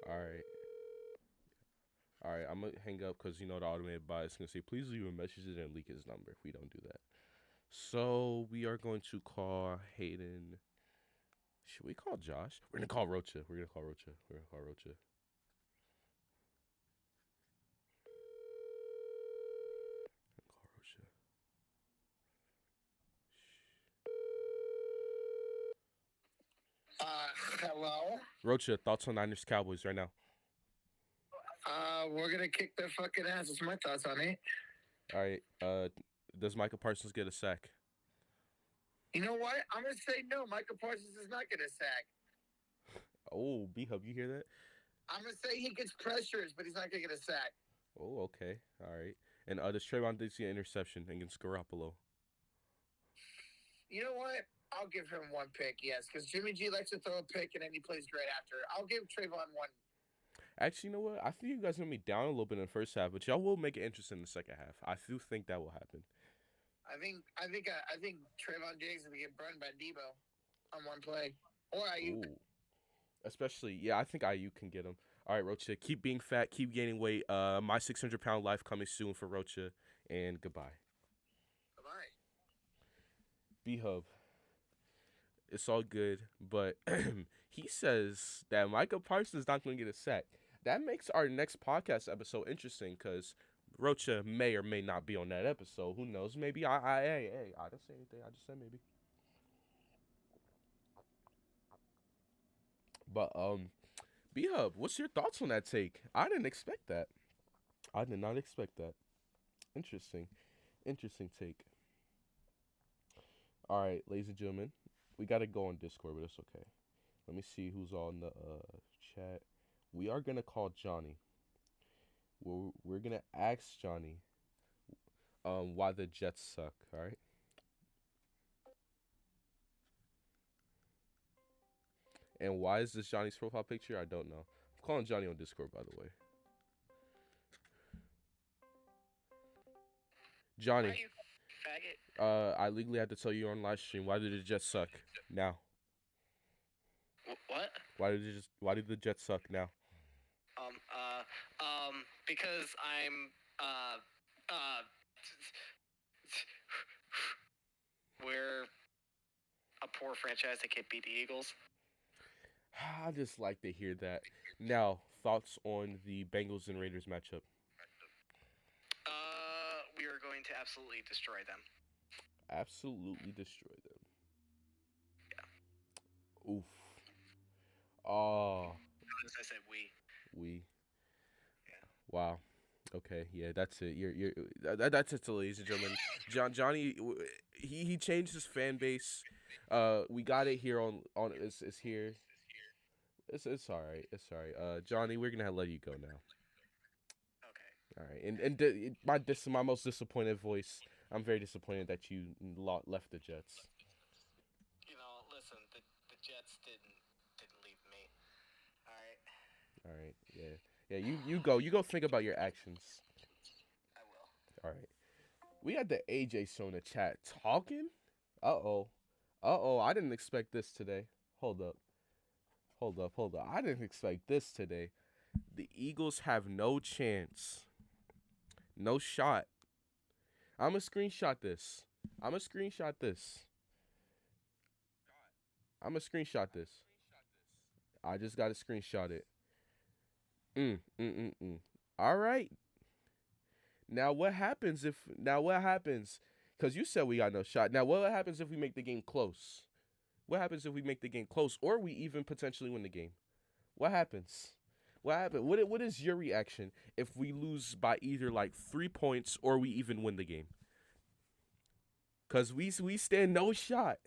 All right. All right, I'm gonna hang up because the automated bot is gonna say, "Please leave a message and leak his number." If we don't do that, so we are going to call Hayden. Should we call Josh? We're gonna call Rocha. We're gonna call Rocha. We're gonna call Rocha. Call Rocha. Hello? Rocha, thoughts on Niners Cowboys right now? We're gonna kick their fucking ass. That's my thoughts on it. All right. Does Micah Parsons get a sack? You know what? I'm gonna say no. Michael Parsons is not gonna sack. Oh, B-Hub, you hear that? I'm gonna say he gets pressures, but he's not gonna get a sack. Oh, okay. All right. And does Trayvon Diggs get an interception against Garoppolo? You know what? I'll give him one pick, yes, because Jimmy G likes to throw a pick and then he plays great after. I'll give Trayvon one. Actually, you know what? I think you guys are going to be down a little bit in the first half, but y'all will make it interesting in the second half. I do think that will happen. I think Trayvon Diggs will get burned by Debo on one play or Ayuk. Ooh. Especially, yeah, I think IU can get him. All right, Rocha, keep being fat, keep gaining weight. My 600-pound life coming soon for Rocha, and goodbye. Bye. B-Hub, it's all good, but he says that Micah Parsons is not going to get a sack. That makes our next podcast episode interesting because Rocha may or may not be on that episode. Who knows? Maybe I didn't say anything. I just said maybe. But B-Hub, what's your thoughts on that take? I didn't expect that. I did not expect that. Interesting. Interesting take. All right, ladies and gentlemen, we got to go on Discord, but it's okay. Let me see who's on the chat. We are going to call Johnny. We're going to ask Johnny why the Jets suck, all right? And why is this Johnny's profile picture? I don't know. I'm calling Johnny on Discord, by the way. Johnny. You faggot. I legally have to tell you on live stream. Why did the Jets suck now? What? Why did the Jets suck now? Because I'm we're a poor franchise that can't beat the Eagles. I just like to hear that. Now, thoughts on the Bengals and Raiders matchup? We are going to absolutely destroy them. Absolutely destroy them. Yeah. Oof. Oh. As I said, We. Yeah. Wow. Okay. Yeah, that's it. That's it, ladies and gentlemen. Johnny, he changed his fan base. We got it here on it's here. It's all right. It's all right. Johnny, we're gonna let you go now. Okay. All right. My most disappointed voice. I'm very disappointed that you left the Jets. You know, listen, the Jets didn't leave me. All right. All right. Yeah. Yeah. You go think about your actions. I will. All right. We had the AJ show in the chat talking. Uh oh. I didn't expect this today. Hold up. I didn't expect this today. The Eagles have no chance. No shot. I'm going to screenshot this. I just got to screenshot it. All right. Now what happens? Because you said we got no shot. Now what happens if we make the game close? Or we even potentially win the game? What happens? What is your reaction if we lose by either like 3 points or we even win the game? Because we stand no shot.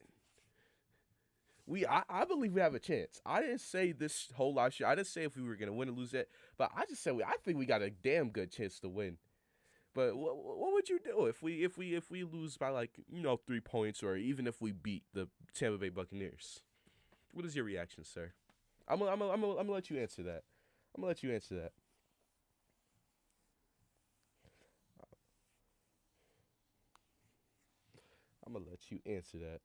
I believe we have a chance. I didn't say this whole last year. I didn't say if we were going to win or lose it. But I just said I think we got a damn good chance to win. But what would you do if we lose by 3 points or even if we beat the Tampa Bay Buccaneers? What is your reaction, sir? I'm gonna let you answer that. I'm gonna let you answer that.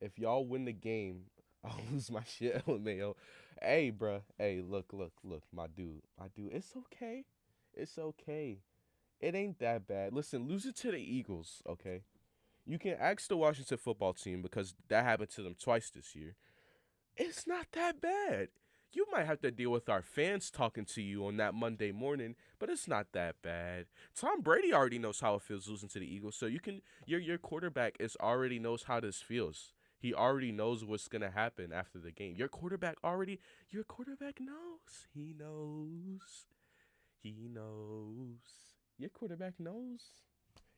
If y'all win the game, I'll lose my shit, LMAO. Hey, bruh. Hey, look, my dude. It's okay. It ain't that bad. Listen, lose it to the Eagles, okay? You can ask the Washington football team because that happened to them twice this year. It's not that bad. You might have to deal with our fans talking to you on that Monday morning, but it's not that bad. Tom Brady already knows how it feels losing to the Eagles, so your quarterback already knows how this feels. He already knows what's gonna happen after the game. Your quarterback knows. He knows. Your quarterback knows.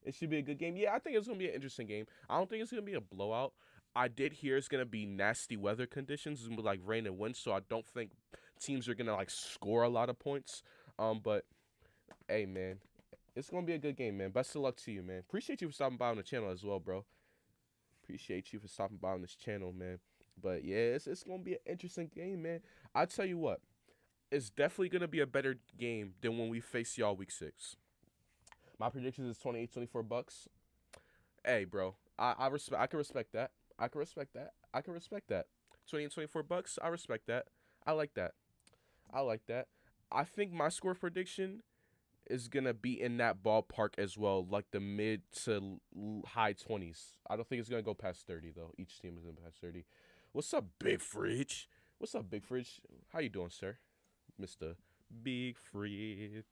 It should be a good game. Yeah, I think it's going to be an interesting game. I don't think it's going to be a blowout. I did hear it's gonna be nasty weather conditions and like rain and wind, so I don't think teams are gonna like score a lot of points. But hey, man, it's gonna be a good game, man. Best of luck to you, man. Appreciate you for stopping by on the channel as well, bro. Appreciate you for stopping by on this channel, man. But yeah, it's gonna be an interesting game, man. I tell you what, it's definitely gonna be a better game than when we face y'all week 6. My predictions is 28-24 Bucks. Hey, bro, I respect. I can respect that. I can respect that. I can respect that. 20 and 24 Bucks. I respect that. I like that. I like that. I think my score prediction is gonna be in that ballpark as well, like the mid to high 20s. I don't think it's gonna go past 30 though. Each team is gonna pass 30. What's up, Big Fridge? What's up, Big Fridge? How you doing, sir, Mister Big Fridge?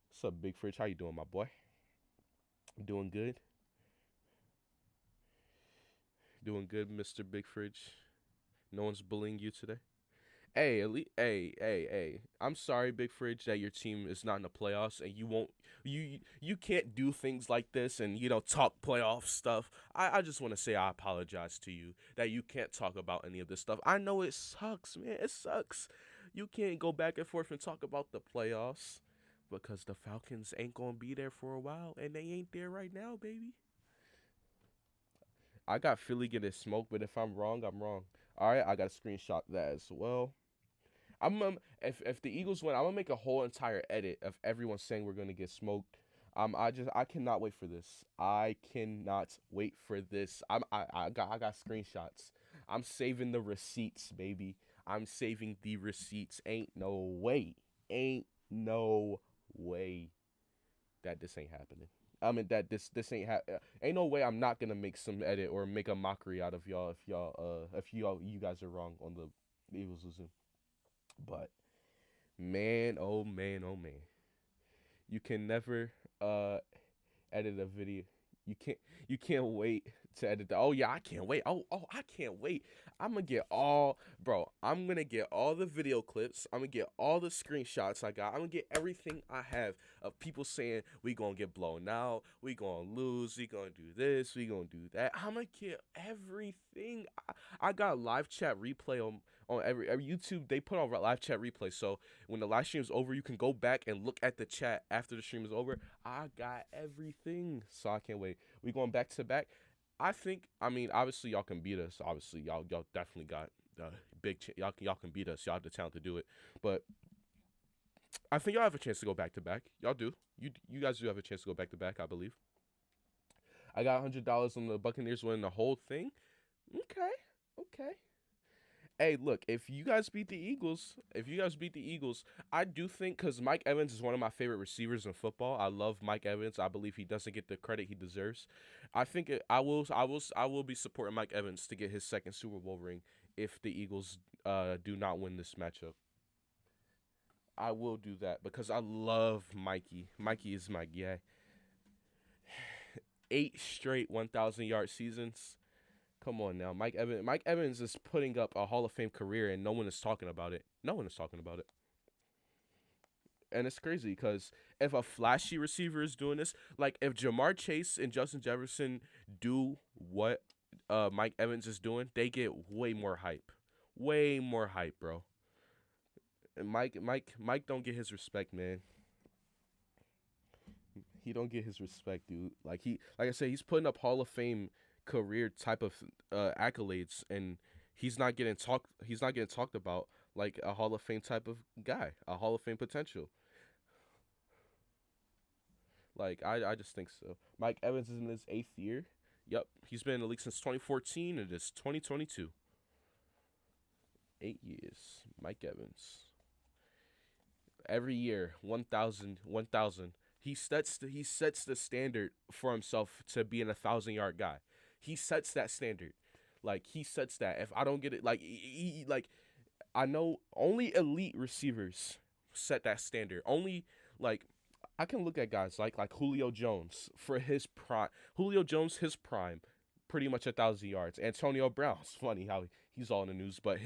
What's up, Big Fridge? How you doing, my boy? Doing good. Doing good, Mister Big Fridge. No one's bullying you today. Hey, hey. I'm sorry, Big Fridge, that your team is not in the playoffs and you can't do things like this and talk playoff stuff. I just want to say I apologize to you that you can't talk about any of this stuff. I know it sucks, man. It sucks. You can't go back and forth and talk about the playoffs because the Falcons ain't gonna be there for a while and they ain't there right now, baby. I got Philly getting smoked, but if I'm wrong, I'm wrong. All right, I got to screenshot that as well. If the Eagles win, I'm gonna make a whole entire edit of everyone saying we're gonna get smoked. I cannot wait for this. I cannot wait for this. I got screenshots. I'm saving the receipts, baby. I'm saving the receipts. Ain't no way. Ain't no way that this ain't happening. I mean that this ain't ain't no way I'm not gonna make some edit or make a mockery out of y'all if you guys are wrong on the Eagles losing. But man, oh man, oh man. You can never edit a video. You can't you can't wait to edit the oh yeah, I can't wait. Oh I can't wait. I'm gonna get all the video clips. I'm gonna get all the screenshots I got. I'm gonna get everything I have of people saying we gonna get blown out, we gonna lose, we gonna do this, we gonna do that. I'm gonna get everything. I got live chat replay on every YouTube. They put on live chat replay, so when the live stream is over, you can go back and look at the chat after the stream is over. I got everything, so I can't wait. We going back to back. I mean, obviously y'all can beat us. Obviously, y'all definitely got y'all can beat us. Y'all have the talent to do it. But I think y'all have a chance to go back to back. Y'all do. You guys do have a chance to go back to back, I believe. I got $100 on the Buccaneers winning the whole thing. Okay. Hey, look, if you guys beat the Eagles, I do think because Mike Evans is one of my favorite receivers in football. I love Mike Evans. I believe he doesn't get the credit he deserves. I will be supporting Mike Evans to get his second Super Bowl ring if the Eagles do not win this matchup. I will do that because I love Mikey. Mikey is my guy. 8 straight 1,000-yard seasons. Come on now, Mike Evans is putting up a Hall of Fame career, and no one is talking about it. No one is talking about it. And it's crazy because if a flashy receiver is doing this, like if Jamar Chase and Justin Jefferson do what Mike Evans is doing, they get way more hype. Way more hype, bro. And Mike don't get his respect, man. He don't get his respect, dude. Like I said, he's putting up Hall of Fame career type of accolades, and he's not getting talked about like a Hall of Fame type of guy, a Hall of Fame potential. Like I just think so. Mike Evans is in his 8th year. Yep, he's been in the league since 2014, and it's 2022. 8 years, Mike Evans. Every year, 1,000. He sets the standard for himself to be an 1,000-yard guy. He sets that standard. Like he sets that. If I don't get it, like I know only elite receivers set that standard. Only like I can look at guys like Julio Jones for his prime. Julio Jones, his prime, pretty much 1,000 yards. Antonio Brown, it's funny how he's all in the news, but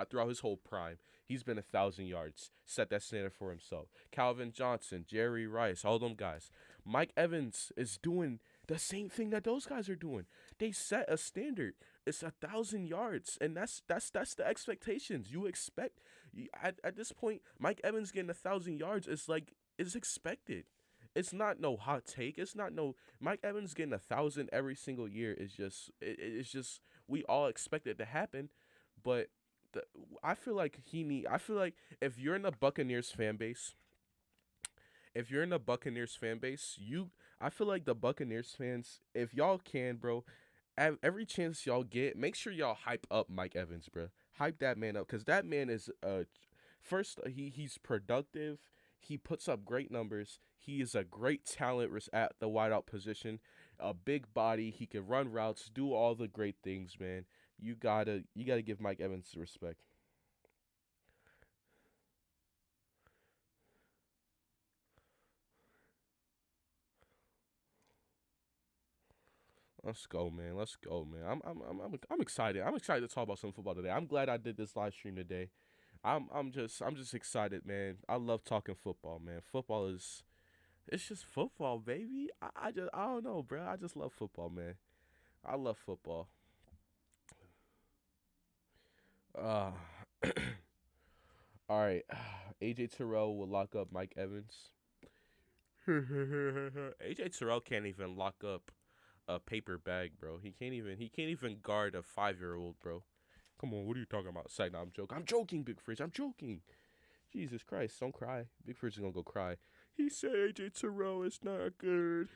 throughout his whole prime, he's been 1,000 yards. Set that standard for himself. Calvin Johnson, Jerry Rice, all them guys. Mike Evans is doing the same thing that those guys are doing. They set a standard. It's 1,000 yards, and that's the expectations. You expect at this point, Mike Evans getting 1,000 yards is like is expected. It's not no hot take. It's not no Mike Evans getting 1,000 every single year. Is just it's just we all expect it to happen, but the, I feel like he need. I feel like if you're in the Buccaneers fan base, if you're in the Buccaneers fan base, I feel like the Buccaneers fans, if y'all can, bro, every chance y'all get, make sure y'all hype up Mike Evans, bro. Hype that man up, cause that man is first he's productive. He puts up great numbers. He is a great talent at the wideout position. A big body. He can run routes, do all the great things, man. You gotta give Mike Evans respect. Let's go, man. Let's go, man. I'm excited. I'm excited to talk about some football today. I'm glad I did this live stream today. I'm just excited, man. I love talking football, man. Football is it's just football, baby. I don't know, bro. I just love football, man. I love football. Uh all right. AJ Terrell will lock up Mike Evans. AJ Terrell can't even lock up a paper bag, bro. He can't even guard a 5 year old, bro. Come on, what are you talking about? Say, no, I'm joking. I'm joking, Big Fridge. I'm joking. Jesus Christ, don't cry. Big Fridge is gonna go cry. He said AJ Terrell is not good.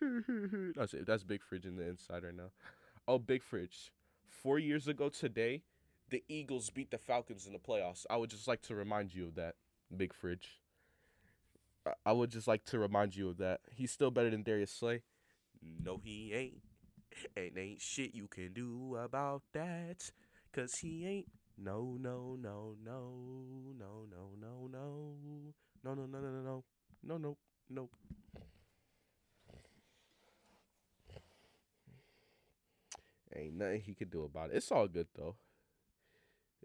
That's it. That's Big Fridge in the insider now. Oh, Big Fridge. 4 years ago today, the Eagles beat the Falcons in the playoffs. I would just like to remind you of that, Big Fridge. I would just like to remind you of that. He's still better than Darius Slay. No, he ain't. And ain't shit you can do about that. Cause he ain't. No, no, no, no, no, no, no, no. No, no, no, no, no, no. No, no, nope. Ain't nothing he could do about it. It's all good though.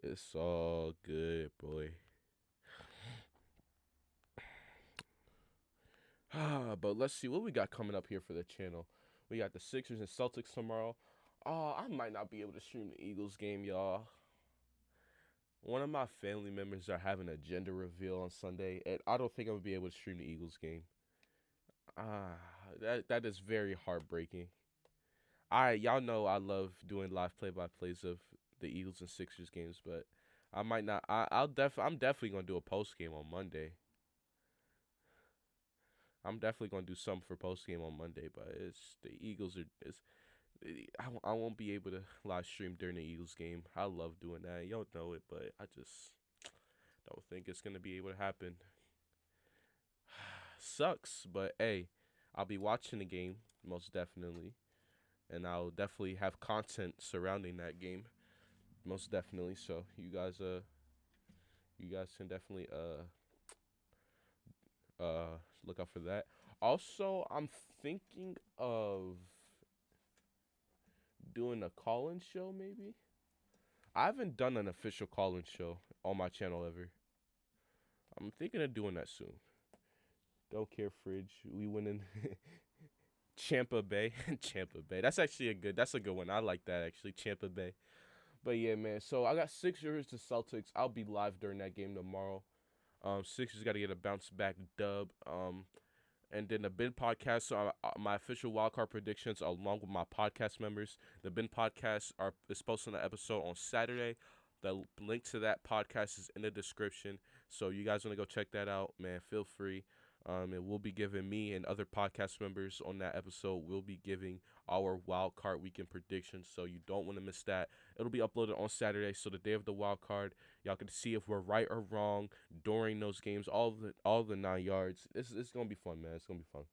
It's all good, boy. But let's see what we got coming up here for the channel. We got the Sixers and Celtics tomorrow. Oh, I might not be able to stream the Eagles game, y'all. One of my family members are having a gender reveal on Sunday, and I don't think I'm gonna be able to stream the Eagles game. Ah, that is very heartbreaking. Y'all know I love doing live play-by-plays of the Eagles and Sixers games, but I might not. I'm definitely gonna do a post game on Monday. I'm definitely gonna do something for post game on Monday, but it's the Eagles are. I won't be able to live stream during the Eagles game. I love doing that. Y'all know it, but I just don't think it's gonna be able to happen. Sucks, but hey, I'll be watching the game most definitely, and I'll definitely have content surrounding that game most definitely. So you guys can definitely look out for that. Also, I'm thinking of doing a call-in show maybe. I haven't done an official call-in show on my channel ever. I'm thinking of doing that soon. Don't care, Fridge. We went in Champa Bay. Champa Bay. That's a good one. I like that actually. Champa Bay. But yeah, man. So I got Sixers to Celtics. I'll be live during that game tomorrow. Sixers got to get a bounce back dub. And then the Bin podcast, so my official wildcard predictions along with my podcast members. The Bin podcast is posting an episode on Saturday. The link to that podcast is in the description. So you guys want to go check that out, man, feel free. And we'll be giving me and other podcast members on that episode, we'll be giving our wild card weekend predictions. So you don't want to miss that. It'll be uploaded on Saturday. So the day of the wild card, y'all can see if we're right or wrong during those games, all the 9 yards. It's gonna be fun, man. It's gonna be fun.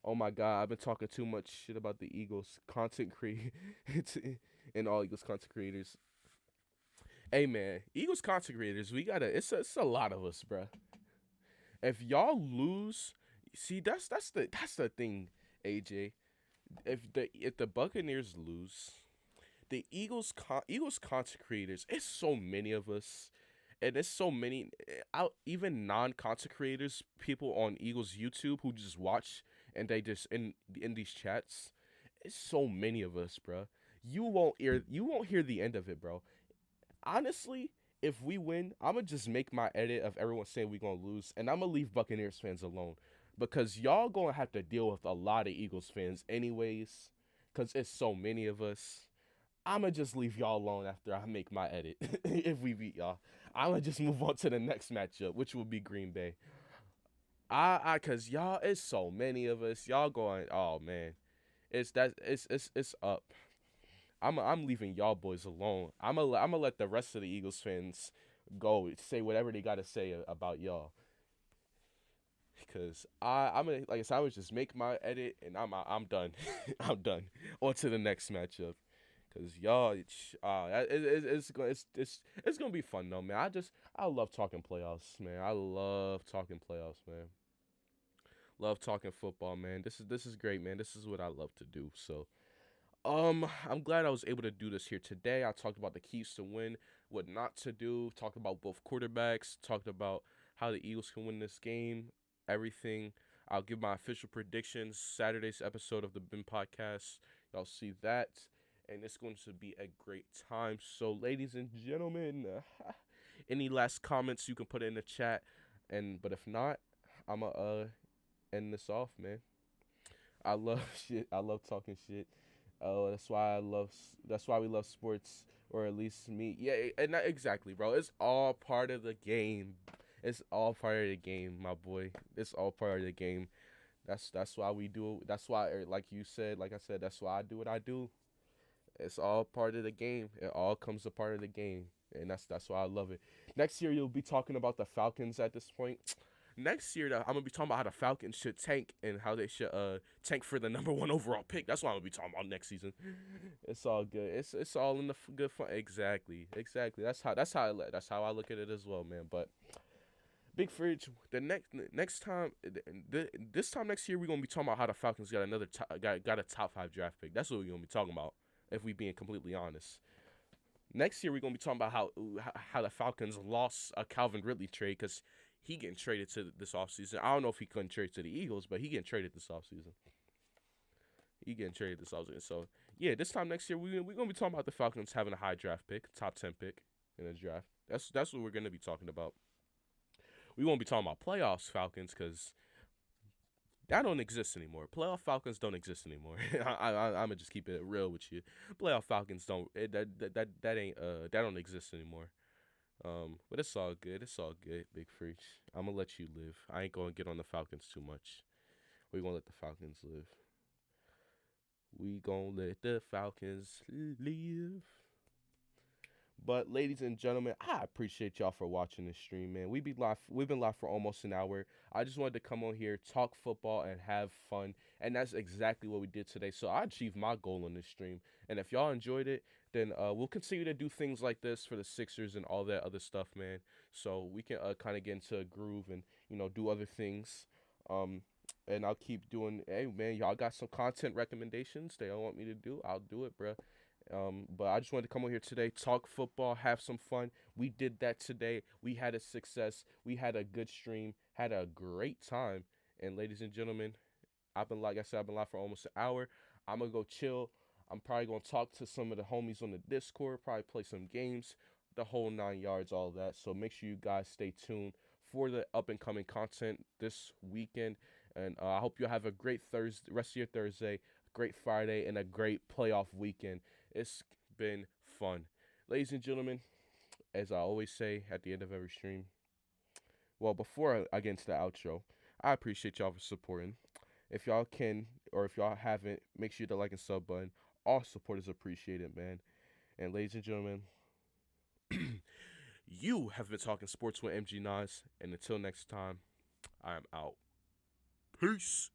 Oh my God, I've been talking too much shit about the Eagles content creators and all Eagles content creators. Hey man, Eagles content creators, we gotta. It's a lot of us, bruh. If y'all lose, see that's the thing, AJ. If the Buccaneers lose, the Eagles content creators, it's so many of us, and it's so many out even non content creators, people on Eagles YouTube who just watch and they just in these chats, it's so many of us, bro. You won't hear the end of it, bro. Honestly, if we win, I'ma just make my edit of everyone saying we gonna lose, and I'ma leave Buccaneers fans alone because y'all gonna have to deal with a lot of Eagles fans anyways, cause it's so many of us. I'ma just leave y'all alone after I make my edit. If we beat y'all, I'ma just move on to the next matchup, which will be Green Bay. Cause y'all, it's so many of us. Y'all going, oh man, it's up. I'm leaving y'all boys alone. I'm gonna let the rest of the Eagles fans go say whatever they gotta say about y'all. Cause I'm gonna, like I said, I would just make my edit and I'm done. I'm done. On to the next matchup. Cause y'all, it's gonna be fun though, man. I love talking playoffs, man. I love talking playoffs, man. Love talking football, man. This is great, man. This is what I love to do. So I'm glad I was able to do this here today. I talked about the keys to win, what not to do, talked about both quarterbacks, talked about how the Eagles can win this game, everything. I'll give my official predictions Saturday's episode of the BIM podcast. Y'all see that. And it's going to be a great time. So, ladies and gentlemen, any last comments you can put in the chat. But if not, I'ma end this off, man. I love shit. I love talking shit. Oh, That's why we love sports, or at least me. Yeah, and not exactly, bro. It's all part of the game. It's all part of the game, my boy. It's all part of the game. That's why we do it. That's why, like you said, like I said, that's why I do what I do. It's all part of the game. It all comes a part of the game, and that's why I love it. Next year, you'll be talking about the Falcons at this point. Next year, I'm gonna be talking about how the Falcons should tank and how they should tank for the number one overall pick. That's what I'm gonna be talking about next season. It's all good. It's all in the good fun. Exactly. That's how I look at it as well, man. But Big Fridge, the next time, this time next year, we're gonna be talking about how the Falcons got got a top 5 draft pick. That's what we're gonna be talking about, if we being completely honest. Next year, we're gonna be talking about how the Falcons lost a Calvin Ridley trade because he getting traded to this offseason. I don't know if he couldn't trade to the Eagles, but he getting traded this offseason. He getting traded this offseason. So yeah, this time next year, we're gonna be talking about the Falcons having a high draft pick, top 10 pick in the draft. That's what we're gonna be talking about. We won't be talking about playoffs Falcons because that don't exist anymore. Playoff Falcons don't exist anymore. I'm gonna just keep it real with you. Playoff Falcons don't that ain't that don't exist anymore. But it's all good. It's all good, Big Freak. I'm gonna let you live. I ain't gonna get on the Falcons too much. We gonna let the Falcons live. We gonna let the Falcons live. But ladies and gentlemen, I appreciate y'all for watching this stream, man. We've been live for almost an hour. I just wanted to come on here, talk football, and have fun, and that's exactly what we did today. So I achieved my goal in this stream, and if y'all enjoyed it, then we'll continue to do things like this for the Sixers and all that other stuff, man. So we can kind of get into a groove and do other things. And I'll keep doing. Hey, man, y'all got some content recommendations that y'all want me to do? I'll do it, bruh. But I just wanted to come on here today, talk football, have some fun. We did that today. We had a success. We had a good stream, had a great time. And ladies and gentlemen, like I said, I've been live for almost an hour. I'm gonna go chill. I'm probably gonna talk to some of the homies on the Discord, probably play some games, the whole 9 yards, all that. So make sure you guys stay tuned for the up and coming content this weekend. And I hope you have a great rest of your Thursday, great Friday, and a great playoff weekend. It's been fun. Ladies and gentlemen, as I always say at the end of every stream, well, before I get into the outro, I appreciate y'all for supporting. If y'all can, or if y'all haven't, make sure to like and sub button. All support is appreciated, man. And ladies and gentlemen, you have been talking sports with MG Nas, and until next time, I am out. Peace.